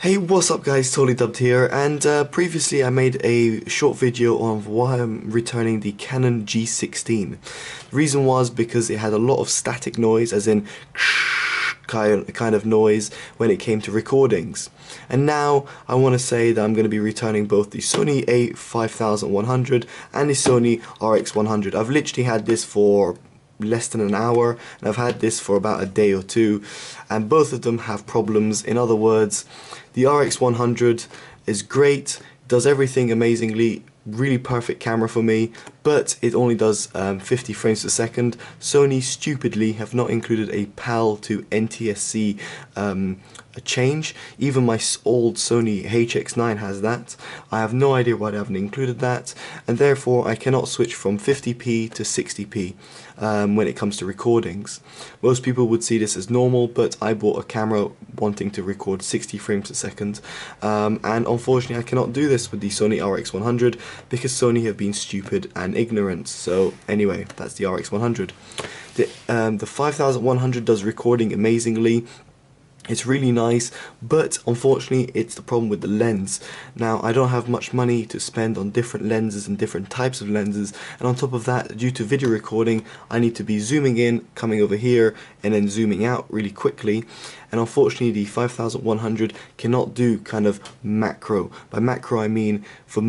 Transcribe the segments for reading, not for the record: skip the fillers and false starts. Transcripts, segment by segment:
Hey, what's up guys, Totally Dubbed here, and previously I made a short video on why I'm returning the Canon G16. The reason was because it had a lot of static noise, as in kind of noise when it came to recordings. And now I want to say that I'm going to be returning both the Sony A5100 and the Sony RX100. I've literally had this for less than an hour, and I've had this for about a day or two, and both of them have problems. In other words, the RX100 is great, does everything amazingly, really perfect camera for me, but it only does 50 frames per second. Sony stupidly have not included a PAL to NTSC a change. Even my old Sony HX9 has that. I have no idea why they haven't included that, and therefore I cannot switch from 50p to 60p when it comes to recordings. Most people would see this as normal, but I bought a camera wanting to record 60 frames per second, and unfortunately I cannot do this with the Sony RX100 because Sony have been stupid and ignorant. So anyway, that's the RX100. The 5100 does recording amazingly. It's really nice, but unfortunately it's the problem with the lens. Now, I don't have much money to spend on different lenses and different types of lenses, and on top of that, due to video recording, I need to be zooming in, coming over here, and then zooming out really quickly. And unfortunately the 5100 cannot do kind of macro. By macro I mean, for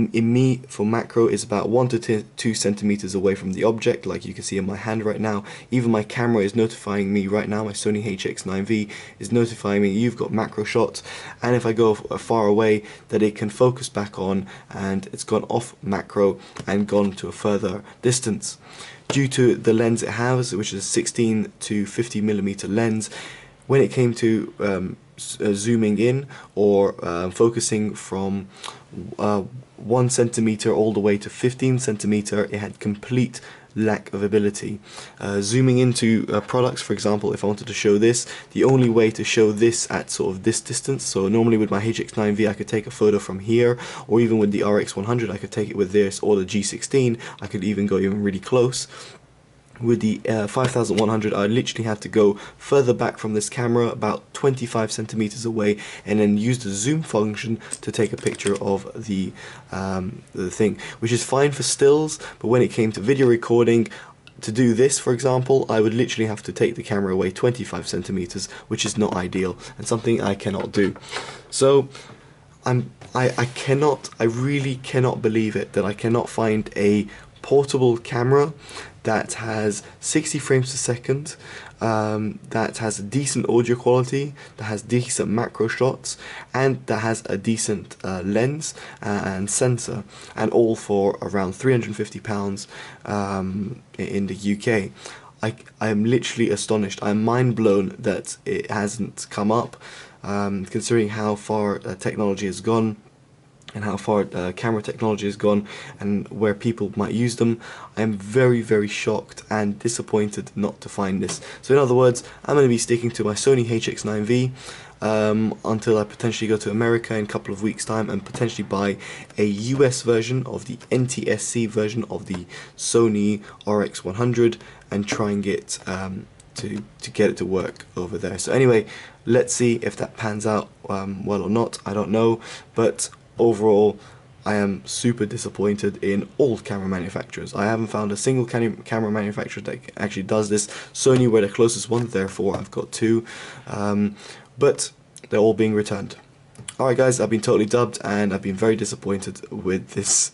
macro is about 1 to 2 centimeters away from the object, like you can see in my hand right now. Even my camera is notifying me right now, my Sony HX9V is notifying me you've got macro shots, and if I go far away that it can focus back on, and it's gone off macro and gone to a further distance. Due to the lens it has, which is a 16 to 50mm lens, when it came to zooming in or focusing from 1 centimeter all the way to 15 centimeter, it had complete lack of ability. Zooming into products, for example, if I wanted to show this, the only way to show this at sort of this distance, so normally with my HX9V I could take a photo from here, or even with the RX100 I could take it with this, or the G16 I could even go even really close. With the 5100 I literally had to go further back from this camera, about 25 centimeters away, and then use the zoom function to take a picture of the thing, which is fine for stills, but when it came to video recording, to do this for example, I would literally have to take the camera away 25 centimeters, which is not ideal and something I cannot do. So I really cannot believe it that I cannot find a portable camera that has 60 frames per second, that has a decent audio quality, that has decent macro shots, and that has a decent lens and sensor, and all for around £350 in the UK. I am literally astonished. I'm mind blown that it hasn't come up, considering how far technology has gone, and how far camera technology has gone, and where people might use them. I am very, very shocked and disappointed not to find this. So in other words, I'm going to be sticking to my Sony HX9V until I potentially go to America in a couple of weeks time and potentially buy a US version of the NTSC version of the Sony RX100 and try and get to get it to work over there. So anyway, let's see if that pans out well or not. I don't know, but overall I am super disappointed in all camera manufacturers. I haven't found a single camera manufacturer that actually does this. Sony were the closest one, therefore I've got two, but they're all being returned. Alright guys, I've been totally dubbed and I've been very disappointed with this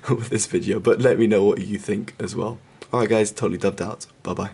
with this video, but let me know what you think as well. Alright guys, totally dubbed out. Bye bye.